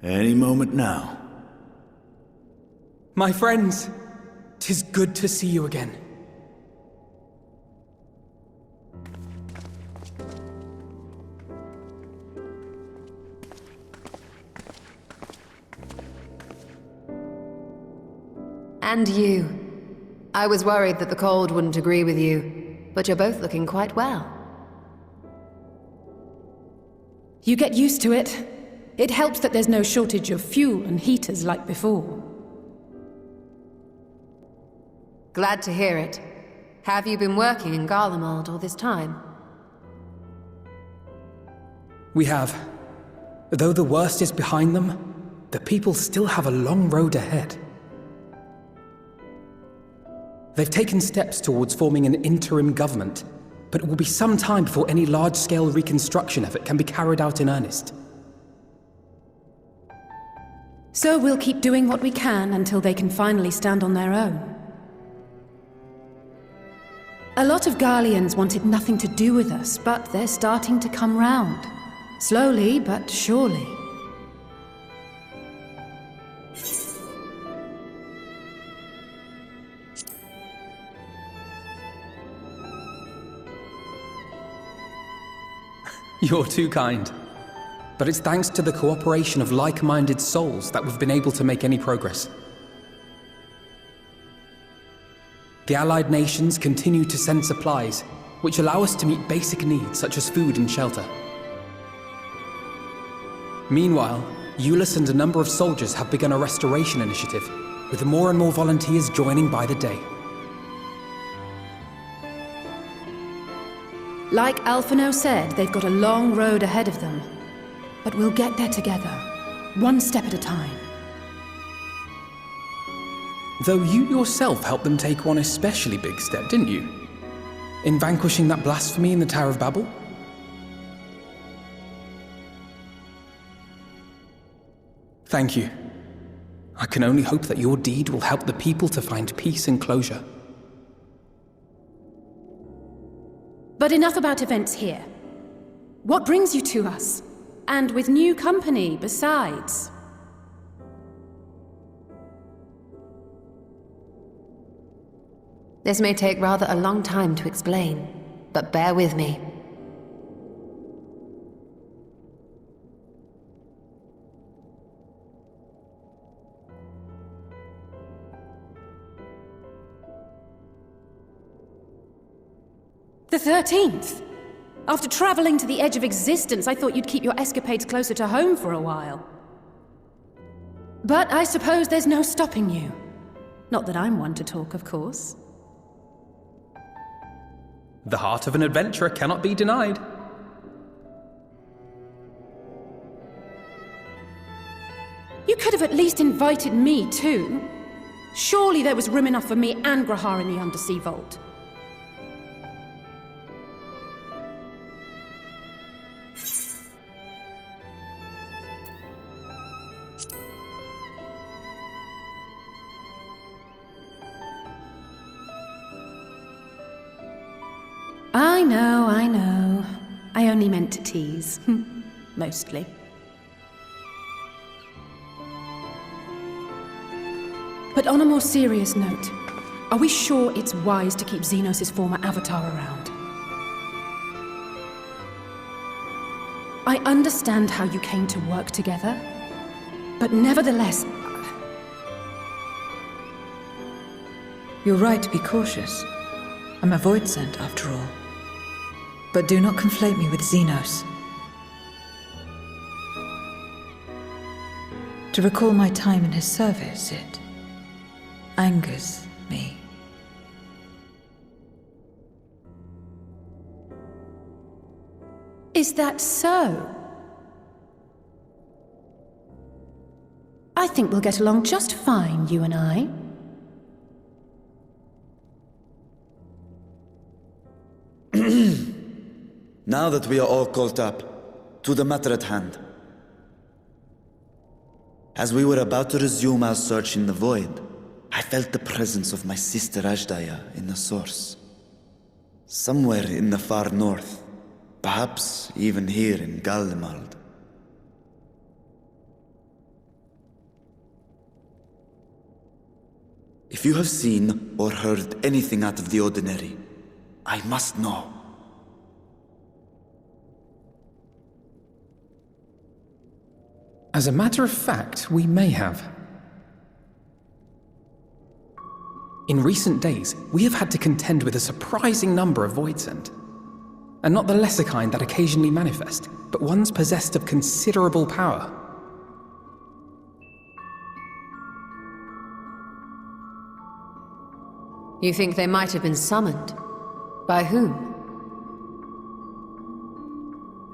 Any moment now. My friends, 'tis good to see you again. And you. I was worried that the cold wouldn't agree with you, but you're both looking quite well. You get used to it. It helps that there's no shortage of fuel and heaters like before. Glad to hear it. Have you been working in Garlemald all this time? We have. Though the worst is behind them, the people still have a long road ahead. They've taken steps towards forming an interim government, but it will be some time before any large-scale reconstruction effort can be carried out in earnest. So we'll keep doing what we can until they can finally stand on their own. A lot of Garleans wanted nothing to do with us, but they're starting to come round. Slowly, but surely. You're too kind. But it's thanks to the cooperation of like-minded souls that we've been able to make any progress. The Allied nations continue to send supplies, which allow us to meet basic needs such as food and shelter. Meanwhile, Euless and a number of soldiers have begun a restoration initiative, with more and more volunteers joining by the day. Like Alphino said, they've got a long road ahead of them. But we'll get there together, one step at a time. Though you yourself helped them take one especially big step, didn't you? In vanquishing that blasphemy in the Tower of Babel? Thank you. I can only hope that your deed will help the people to find peace and closure. But enough about events here. What brings you to us? And with new company, besides. This may take rather a long time to explain, but bear with me. The 13th! After traveling to the edge of existence, I thought you'd keep your escapades closer to home for a while. But I suppose there's no stopping you. Not that I'm one to talk, of course. The heart of an adventurer cannot be denied. You could have at least invited me, too. Surely there was room enough for me and Grahar in the Undersea Vault. I know. I only meant to tease. Mostly. But on a more serious note, are we sure it's wise to keep Xenos' former avatar around? I understand how you came to work together, but nevertheless... You're right to be cautious. I'm a Void Sent, after all. But do not conflate me with Xenos. To recall my time in his service, it angers me. Is that so? I think we'll get along just fine, you and I. Now that we are all caught up, to the matter at hand. As we were about to resume our search in the void, I felt the presence of my sister Ajdaya in the source. Somewhere in the far north, perhaps even here in Garlemald. If you have seen or heard anything out of the ordinary, I must know. As a matter of fact, we may have. In recent days, we have had to contend with a surprising number of Voidsent. And not the lesser kind that occasionally manifest, but ones possessed of considerable power. You think they might have been summoned? By whom?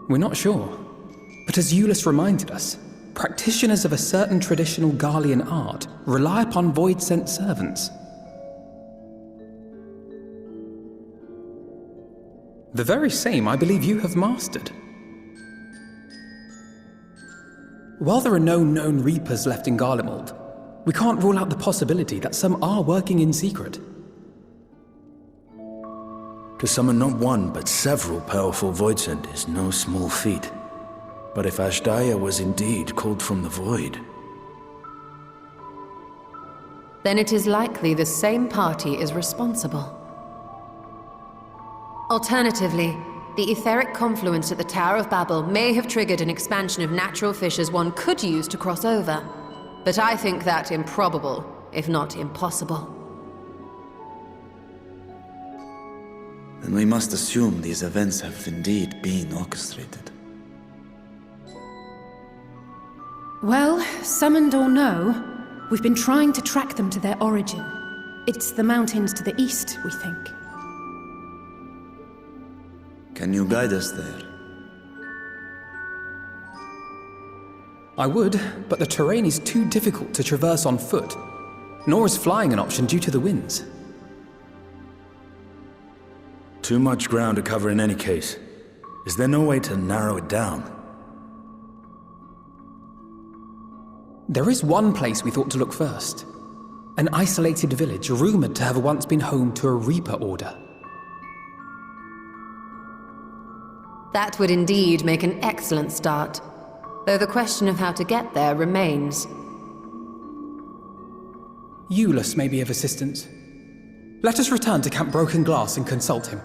We're not sure. But as Euless reminded us, practitioners of a certain traditional Garlean art rely upon Void-sent servants. The very same I believe you have mastered. While there are no known Reapers left in Garlemald, we can't rule out the possibility that some are working in secret. To summon not one, but several powerful Voidsent is no small feat. But if Ashdaya was indeed called from the Void... Then it is likely the same party is responsible. Alternatively, the etheric confluence at the Tower of Babel may have triggered an expansion of natural fissures one could use to cross over. But I think that improbable, if not impossible. Then we must assume these events have indeed been orchestrated. Well, summoned or no, we've been trying to track them to their origin. It's the mountains to the east, we think. Can you guide us there? I would, but the terrain is too difficult to traverse on foot, nor is flying an option due to the winds. Too much ground to cover in any case. Is there no way to narrow it down? There is one place we thought to look first. An isolated village rumored to have once been home to a Reaper order. That would indeed make an excellent start, though the question of how to get there remains. Euless may be of assistance. Let us return to Camp Broken Glass and consult him.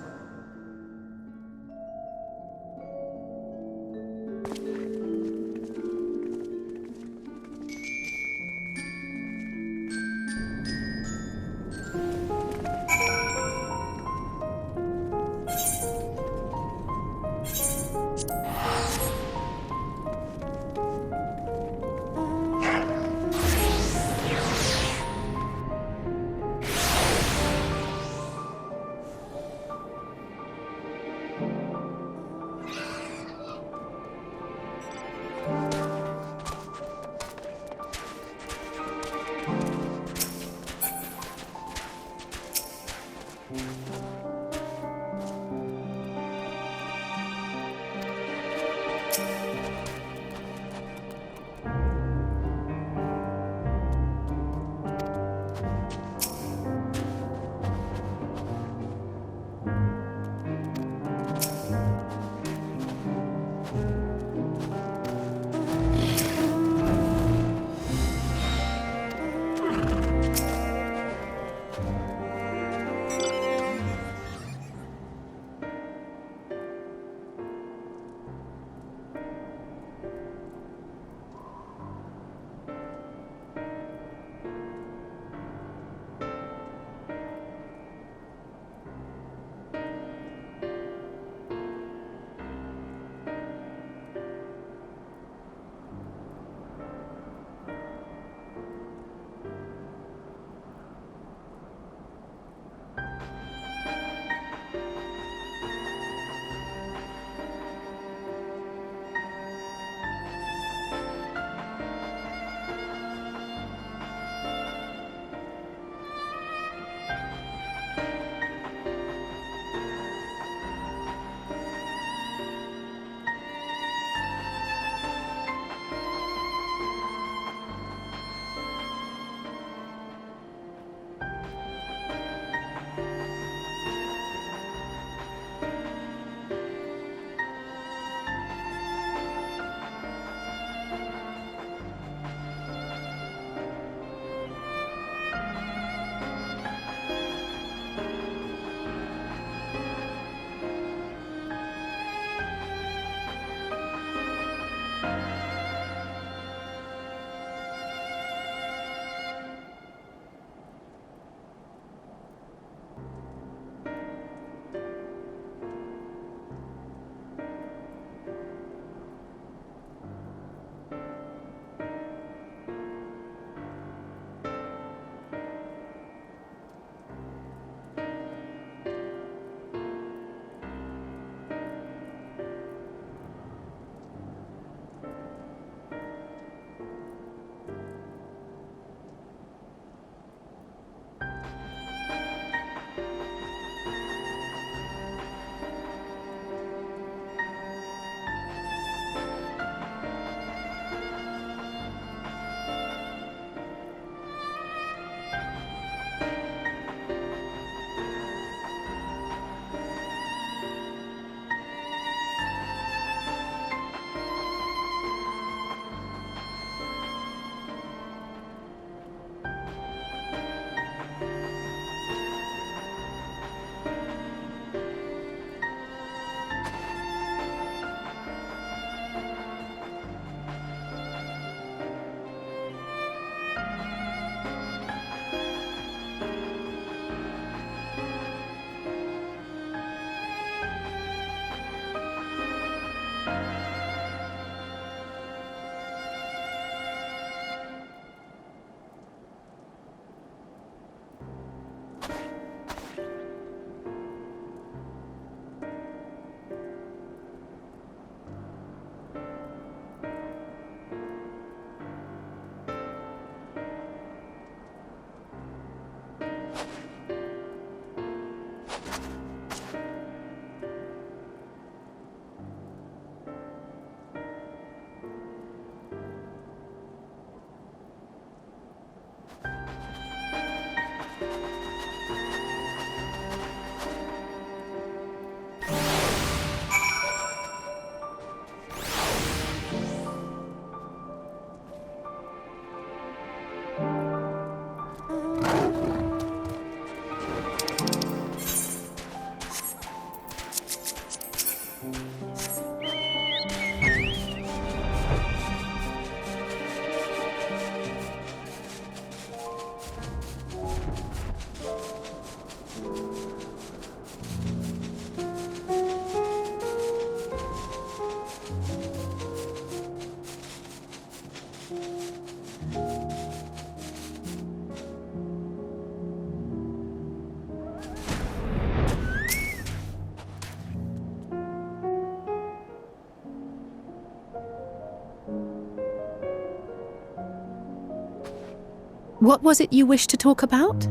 What was it you wished to talk about?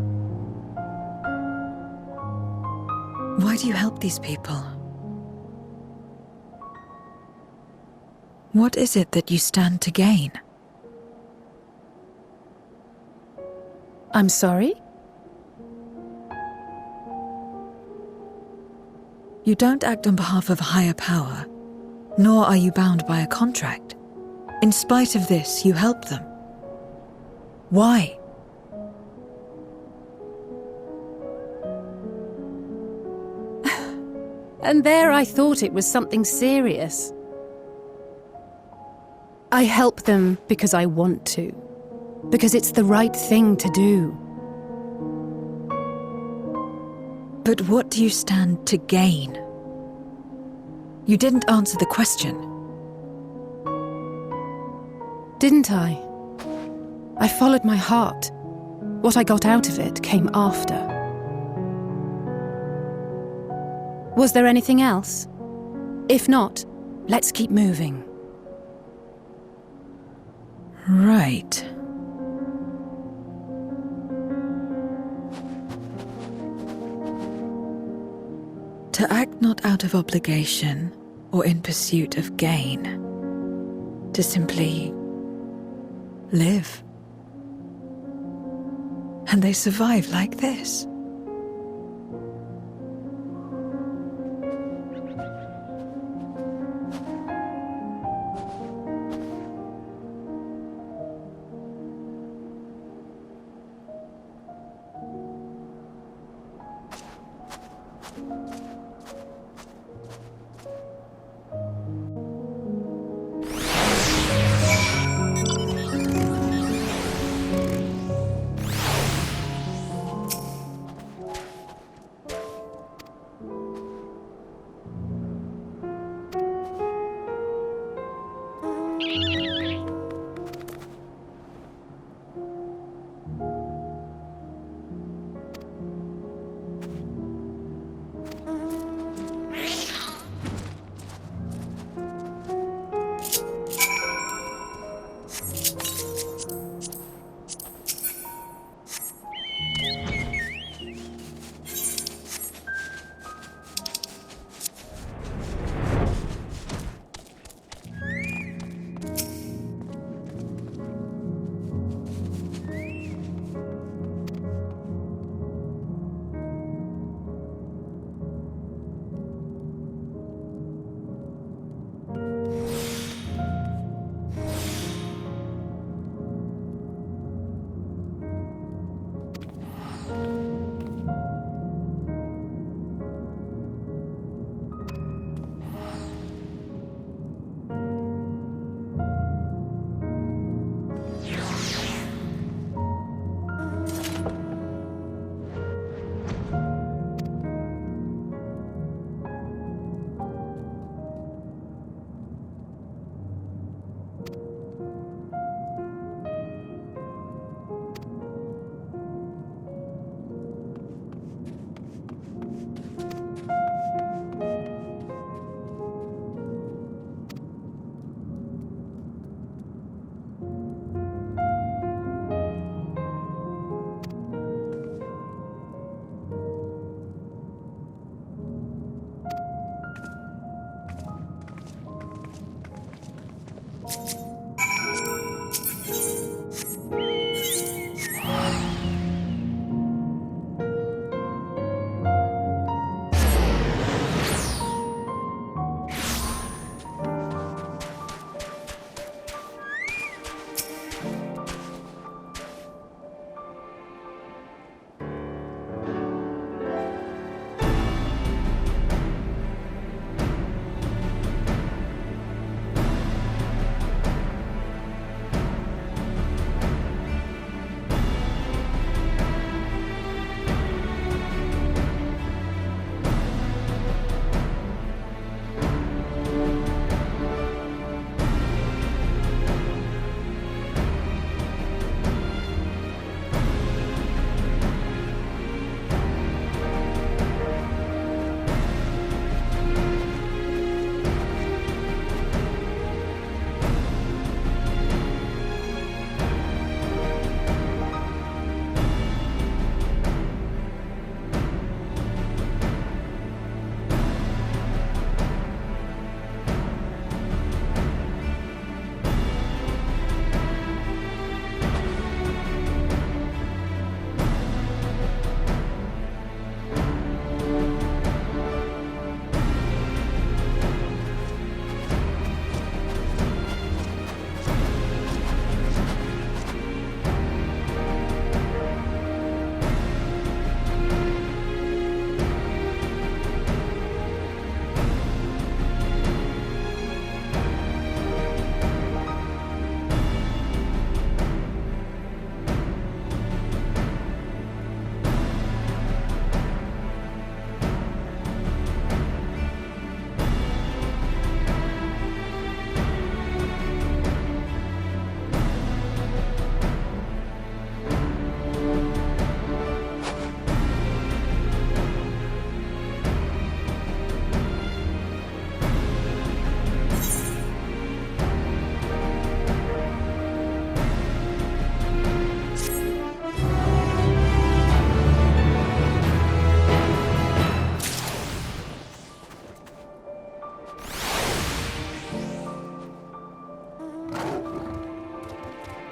Why do you help these people? What is it that you stand to gain? I'm sorry? You don't act on behalf of a higher power, nor are you bound by a contract. In spite of this, you help them. Why? And there I thought it was something serious. I help them because I want to. Because it's the right thing to do. But what do you stand to gain? You didn't answer the question. Didn't I? I followed my heart. What I got out of it came after. Was there anything else? If not, let's keep moving. Right. To act not out of obligation or in pursuit of gain. To simply live. And they survive like this.